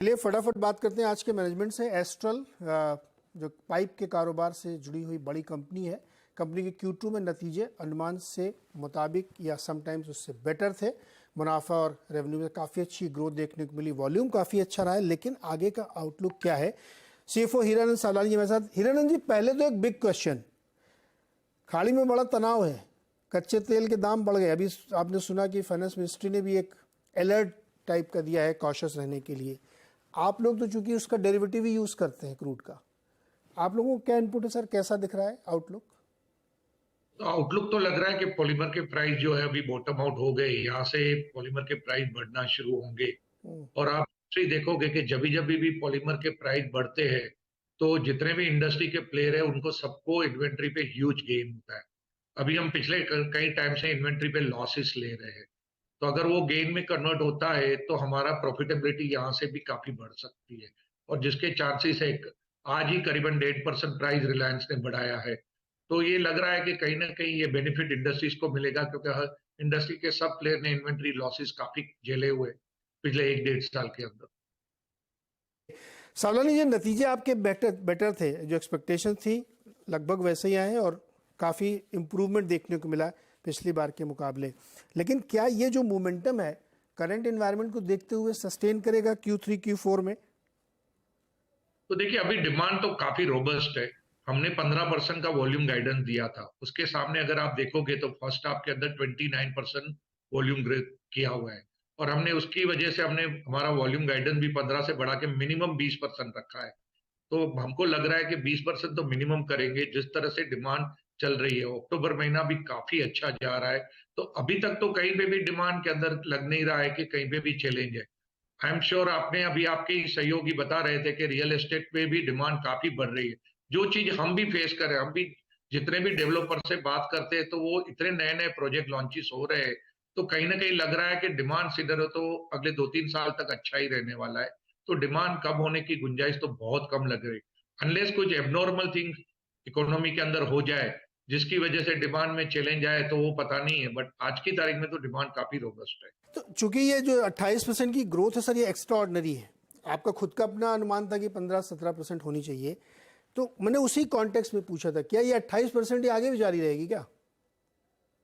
चलिए फटाफट बात करते हैं आज के मैनेजमेंट से। एस्ट्रल जो पाइप के कारोबार से जुड़ी हुई बड़ी कंपनी है, कंपनी के Q2 में नतीजे अनुमान से मुताबिक या समटाइम्स उससे बेटर थे। मुनाफा और रेवेन्यू में काफ़ी अच्छी ग्रोथ देखने को मिली, वॉल्यूम काफ़ी अच्छा रहा है, लेकिन आगे का आउटलुक क्या है? CFO हीरानंद सावलानी जी मेरे साथ। हीरानंद जी, पहले तो एक बिग क्वेश्चन, खाड़ी में बड़ा तनाव है, कच्चे तेल के दाम बढ़ गए। अभी आपने सुना कि फाइनेंस मिनिस्ट्री ने भी एक अलर्ट टाइप का दिया है कॉशियस रहने के लिए। आप लोग तो चूंकि उसका डेरिवेटिव ही यूज करते हैं क्रूड का, आप लोगों को क्या इनपुट है सर, कैसा दिख रहा है आउटलुक? तो आउटलुक तो लग रहा है कि पॉलीमर के प्राइस जो है अभी बॉटम आउट हो गए, यहाँ से पॉलीमर के प्राइस बढ़ना शुरू होंगे। और आप ही देखोगे कि जब भी पॉलीमर के प्राइस बढ़ते हैं तो जितने भी इंडस्ट्री के प्लेयर है उनको सबको इन्वेंट्री पे ह्यूज गेन होता है। अभी हम पिछले कई टाइम से इन्वेंट्री पे लॉसेस ले रहे हैं, तो अगर वो गेन में कन्वर्ट होता है तो हमारा प्रॉफिटेबिलिटी यहाँ से भी काफी बढ़ सकती है। और जिसके चांसेस है, आज ही करीबन 1.5% प्राइस रिलायंस ने बढ़ाया है। तो ये लग रहा है कि कहीं ना कहीं ये बेनिफिट इंडस्ट्रीज को मिलेगा, क्योंकि हर इंडस्ट्री के सब प्लेयर ने इन्वेंट्री लॉसेस काफी झेले हुए पिछले 1-1.5 साल के अंदर। सावलानी जी, नतीजे आपके बेटर थे, जो एक्सपेक्टेशन थी लगभग वैसे ही आए हैं और काफ़ी इम्प्रूवमेंट देखने को मिला पिछली बार के मुकाबले। लेकिन क्या ये जो मोमेंटम है करंट एनवायरनमेंट को देखते हुए सस्टेन करेगा Q3 Q4 में? तो देखिए, अभी डिमांड तो काफी रोबस्ट है। हमने 15% का वॉल्यूम गाइडेंस दिया था, उसके सामने अगर आप देखोगे तो फर्स्ट हाफ के अंदर 29% वॉल्यूम ग्रोथ किया हुआ है। और हमने उसकी वजह से हमने हमारा वॉल्यूम गाइडेंस भी 15 से बढ़ा के मिनिमम 20% रखा है। तो हमको लग रहा है कि 20% तो मिनिमम करेंगे। जिस तरह से डिमांड चल रही है, अक्टूबर महीना भी काफी अच्छा जा रहा है, तो अभी तक तो कहीं पे भी डिमांड के अंदर लग नहीं रहा है कि कहीं पे भी चैलेंज है। आई एम श्योर आपने अभी आपके ही सहयोगी बता रहे थे कि रियल एस्टेट पे भी डिमांड काफी बढ़ रही है। जो चीज हम भी फेस कर रहे हैं, हम भी जितने भी डेवलपर से बात करते हैं तो वो इतने नए नए प्रोजेक्ट लॉन्चेस हो रहे हैं, तो कहीं ना कहीं लग रहा है कि डिमांड सीधर तो अगले 2-3 साल तक अच्छा ही रहने वाला है। तो डिमांड कम होने की गुंजाइश तो बहुत कम लग रही, अनलेस कुछ एबनॉर्मल थिंग इकोनॉमी के अंदर हो जाए जिसकी वजह से डिमांड में चैलेंज आए, तो वो पता नहीं है। बट आज की तारीख में तो डिमांड काफी रोबस्ट है। तो चूंकि ये जो 28% की ग्रोथ है सर, ये एक्स्ट्रा ऑर्डिनरी है। आपका खुद का अपना अनुमान था कि 15-17% होनी चाहिए, तो मैंने उसी कॉन्टेक्स्ट में पूछा था, क्या ये 28% ही आगे भी जारी रहेगी क्या?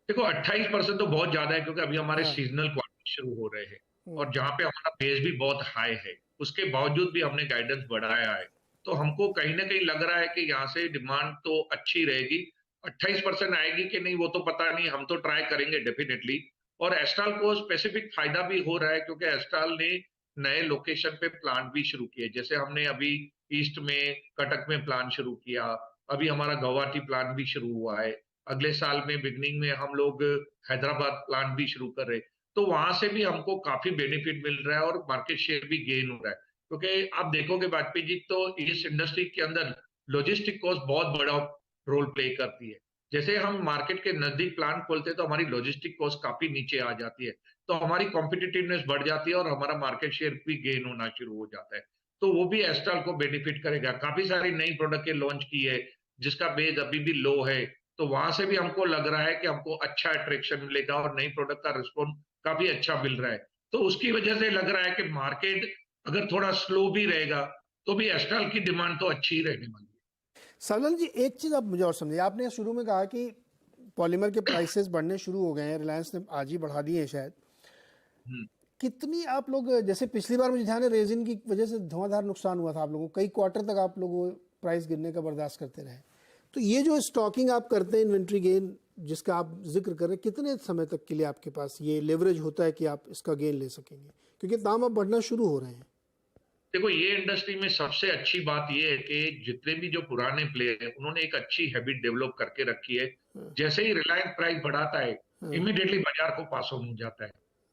देखो, 28% तो बहुत ज्यादा है, क्योंकि अभी हमारे हाँ। सीजनल क्वार्टर शुरू हो रहे हैं और जहां पे हमारा बेस भी बहुत हाई है, उसके बावजूद भी हमने गाइडेंस बढ़ाया है। तो हमको कहीं ना कहीं लग रहा है कि यहाँ से डिमांड तो अच्छी रहेगी। 28% आएगी कि नहीं वो तो पता नहीं, हम तो ट्राई करेंगे डेफिनेटली। और एस्ट्रल को स्पेसिफिक फायदा भी हो रहा है, क्योंकि एस्ट्रल ने नए लोकेशन पे प्लांट भी शुरू किए। जैसे हमने अभी ईस्ट में कटक में प्लांट शुरू किया, अभी हमारा गुवाहाटी प्लांट भी शुरू हुआ है। अगले साल में बिगनिंग में हम लोग हैदराबाद प्लांट भी शुरू कर रहे हैं। तो वहां से भी हमको काफी बेनिफिट मिल रहा है और मार्केट शेयर भी गेन हो रहा है। क्योंकि आप देखोगे वाजपेयी जी, तो इस इंडस्ट्री के अंदर लॉजिस्टिक कॉस्ट बहुत बड़ा रोल प्ले करती है। जैसे हम मार्केट के नजदीक प्लांट खोलते हैं तो हमारी लॉजिस्टिक कॉस्ट काफी नीचे आ जाती है, तो हमारी कॉम्पिटिटिवनेस बढ़ जाती है और हमारा मार्केट शेयर भी गेन होना शुरू हो जाता है। तो वो भी एस्ट्रल को बेनिफिट करेगा। काफी सारी नई प्रोडक्ट के लॉन्च की है जिसका बेस अभी भी लो है, तो वहां से भी हमको लग रहा है कि हमको अच्छा अट्रैक्शन मिलेगा और नई प्रोडक्ट का रिस्पॉन्स काफी अच्छा मिल रहा है। तो उसकी वजह से लग रहा है कि मार्केट अगर थोड़ा स्लो भी रहेगा तो भी एस्ट्रल की डिमांड तो अच्छी ही रहने वाली है। सावलानी जी, एक चीज़ आप मुझे और समझिए, आपने शुरू में कहा कि पॉलीमर के प्राइसेस बढ़ने शुरू हो गए हैं, रिलायंस ने आज ही बढ़ा दिए हैं शायद। हम्म। कितनी आप लोग, जैसे पिछली बार मुझे ध्यान है रेजिन की वजह से धुआंधार नुकसान हुआ था आप लोगों को, कई क्वार्टर तक आप लोग वो प्राइस गिरने का बर्दाश्त करते रहे। तो ये जो स्टॉकिंग आप करते हैं, इन्वेंट्री गेन जिसका आप जिक्र कर रहे हैं, कितने समय तक के लिए आपके पास ये लेवरेज होता है कि आप इसका गेन ले सकेंगे, क्योंकि दाम अब बढ़ना शुरू हो रहे हैं? देखो, ये इंडस्ट्री में सबसे अच्छी बात ये है कि जितने भी जो पुराने प्लेयर हैं उन्होंने एक अच्छी हैबिट डेवलप करके रखी है। जैसे ही रिलायंस प्राइस बढ़ाता है, इमीडिएटली बाजार को पास ऑन हो जाता है।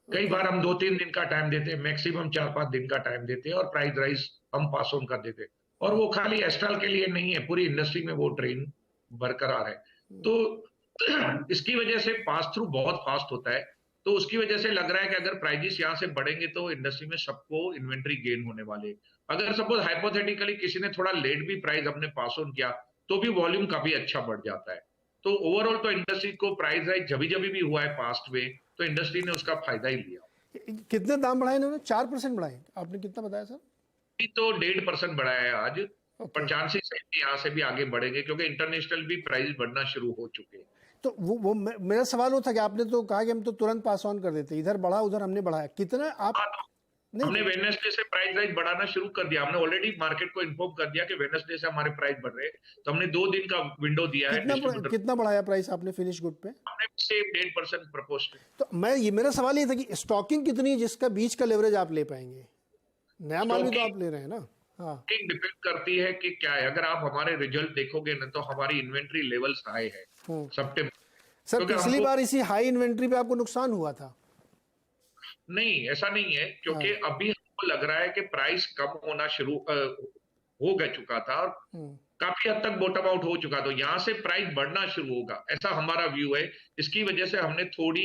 कई ओके। बार हम 2-3 दिन का टाइम देते हैं, मैक्सिमम 4-5 दिन का टाइम देते हैं और प्राइस राइज हम पास ऑन कर देते हैं। और वो खाली एस्ट्रल के लिए नहीं है, पूरी इंडस्ट्री में वो ट्रेंड बरकरार है। तो इसकी वजह से पास थ्रू बहुत फास्ट होता है। तो उसकी वजह से लग रहा है कि अगर प्राइजेस यहाँ से बढ़ेंगे तो इंडस्ट्री में सबको इन्वेंट्री गेन होने वाले हैं। अगर सपोज हाइपोथेटिकली किसी ने थोड़ा लेट भी प्राइस अपने पास ऑन किया तो भी वॉल्यूम काफी अच्छा बढ़ जाता है। तो ओवरऑल तो इंडस्ट्री को प्राइस राइज जब भी हुआ है पास्ट में, तो इंडस्ट्री ने उसका फायदा ही लिया। कितने दाम बढ़ाए इन्होंने? 4% बढ़ाए, आपने कितना बताया सर? अभी तो 1.5% बढ़ाया है आज, ओके। पर चांसेस है कि यहाँ से भी आगे बढ़ेंगे क्योंकि इंटरनेशनल भी प्राइस बढ़ना शुरू हो चुके हैं। तो मेरा सवाल वो था कि आपने तो कहा कि हम तो तुरंत पास ऑन कर देते, इधर बढ़ा उधर हमने बढ़ाया, कितना आप हाँ, तो हमने नहीं वेडनेसडे से प्राइस राइज बढ़ाना शुरू कर दिया। हमने ऑलरेडी मार्केट को इन्फॉर्म कर दिया कि वेडनेसडे से हमारे प्राइस बढ़ रहे हैं, तो हमने 2 दिन का विंडो दिया है डिस्ट्रीब्यूटर। कितना बढ़ाया प्राइस आपने फिनिश गुड पे? हमने सेम 1.5% प्रपोज। तो मेरा सवाल ये था कि स्टॉकिंग कितनी है जिसका बीच का लेवरेज आप ले पाएंगे? नया माल भी तो आप ले रहे हैं ना। हाँ। डिपेंड करती है कि क्या है। अगर आप हमारे रिजल्ट देखोगे ना तो हमारी इन्वेंट्री लेवल्स हाई है सितंबर, सर क्योंकि पिछली हमको बार इसी हाई इन्वेंट्री पे आपको नुकसान हुआ था। नहीं, ऐसा नहीं है, क्योंकि अभी हमको लग रहा है कि प्राइस कम होना शुरू हो गया चुका था और काफी हद तक बॉटम आउट हो चुका, तो यहाँ से प्राइस बढ़ना शुरू होगा, ऐसा हमारा व्यू है। इसकी वजह से हमने थोड़ी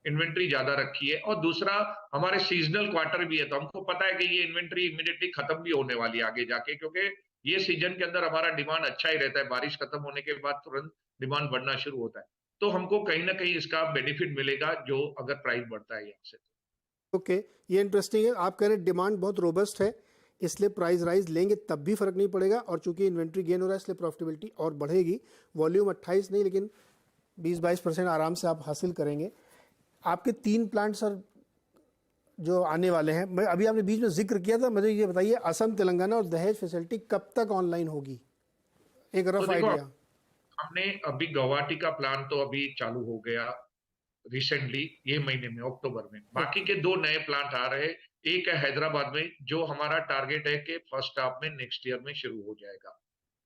इन्वेंट्री ज्यादा रखी है, और दूसरा हमारे सीजनल क्वार्टर भी है, तो हमको पता है कि ये इन्वेंट्री इमीडिएटली खत्म भी होने वाली है आगे जाके, क्योंकि ये सीजन के अंदर हमारा डिमांड अच्छा ही रहता है। बारिश खत्म होने के बाद तुरंत डिमांड बढ़ना शुरू होता है, तो हमको कहीं ना कहीं इसका बेनिफिट मिलेगा जो अगर प्राइस बढ़ता है यहाँ से। ओके, ये इंटरेस्टिंग है। आप कह रहे हैं डिमांड बहुत रोबस्ट है, इसलिए प्राइस राइज लेंगे तब भी फर्क नहीं पड़ेगा, और चूंकि इन्वेंट्री गेन हो रहा है इसलिए प्रॉफिटेबिलिटी और बढ़ेगी। वॉल्यूम 28 नहीं लेकिन 20-22% आराम से आप हासिल करेंगे। आपके 3 प्लांट सर जो आने वाले हैं, मैं अभी आपने बीच में जिक्र किया था, मुझे ये बताइए असम, तेलंगाना और दहेज फैसिलिटी कब तक ऑनलाइन होगी, एक रफ आइडिया? हमने अभी गुवाहाटी का प्लान तो अभी चालू हो गया रिसेंटली, ये महीने में अक्टूबर में। बाकी के 2 नए प्लांट आ रहे हैं। एक है हैदराबाद में, जो हमारा टारगेट है कि फर्स्ट हाफ में नेक्स्ट ईयर में शुरू हो जाएगा,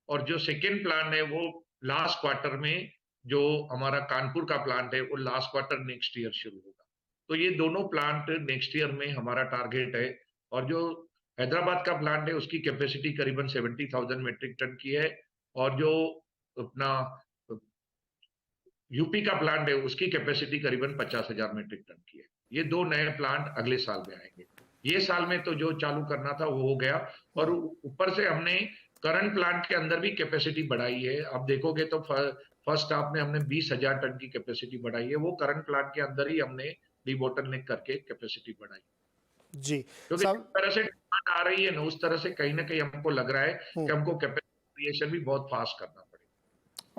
और जो सेकेंड प्लांट है वो लास्ट क्वार्टर में, जो हमारा कानपुर का प्लांट है वो लास्ट क्वार्टर नेक्स्ट ईयर शुरू होगा। तो ये दोनों प्लांट नेक्स्ट ईयर में हमारा टारगेट है। और जो हैदराबाद का प्लांट है उसकी कैपेसिटी करीबन 70,000 मेट्रिक टन की है, और जो अपना यूपी का प्लांट है उसकी कैपेसिटी करीबन 50,000 मेट्रिक टन की है। ये 2 नए प्लांट अगले साल में आएंगे। ये साल में तो जो चालू करना था वो हो गया, और ऊपर से हमने करंट प्लांट के अंदर भी कैपेसिटी बढ़ाई है। आप देखोगे तो फर्स्ट हाफ में हमने 20,000 टन की कैपेसिटी बढ़ाई है, वो करंट प्लांट के अंदर ही हमने डीबॉटलनेक करके कैपेसिटी बढ़ाई जी क्योंकि जिस तरह से डिमांड आ रही है ना, उस तरह से कहीं ना कहीं हमको लग रहा है कि हमको कैपेसिटी क्रिएशन भी बहुत फास्ट करना पड़ेगा।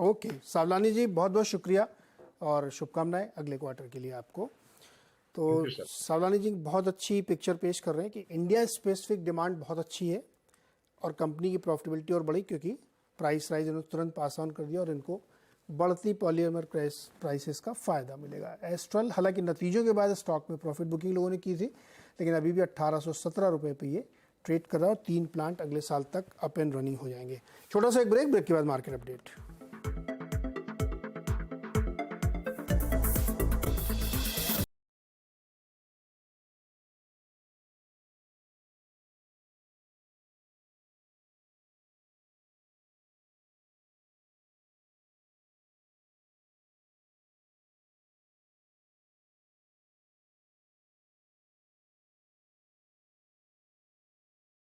ओके सावलानी जी, बहुत बहुत शुक्रिया और शुभकामनाएं अगले क्वार्टर के लिए आपको। तो सावलानी जी बहुत अच्छी पिक्चर पेश कर रहे हैं कि इंडिया स्पेसिफिक डिमांड बहुत अच्छी है और कंपनी की प्रॉफिटेबिलिटी और बढ़ी, क्योंकि प्राइस राइज इन्होंने तुरंत पास ऑन कर दिया और इनको बढ़ती पॉलीमर प्राइसेस का फ़ायदा मिलेगा। एस्ट्रल हालांकि नतीजों के बाद स्टॉक में प्रॉफिट बुकिंग लोगों ने की थी, लेकिन अभी भी 1817 रुपये पे ये ट्रेड कर रहा है, और 3 प्लांट अगले साल तक अप एंड रनिंग हो जाएंगे। छोटा सा एक ब्रेक के बाद मार्केट अपडेट।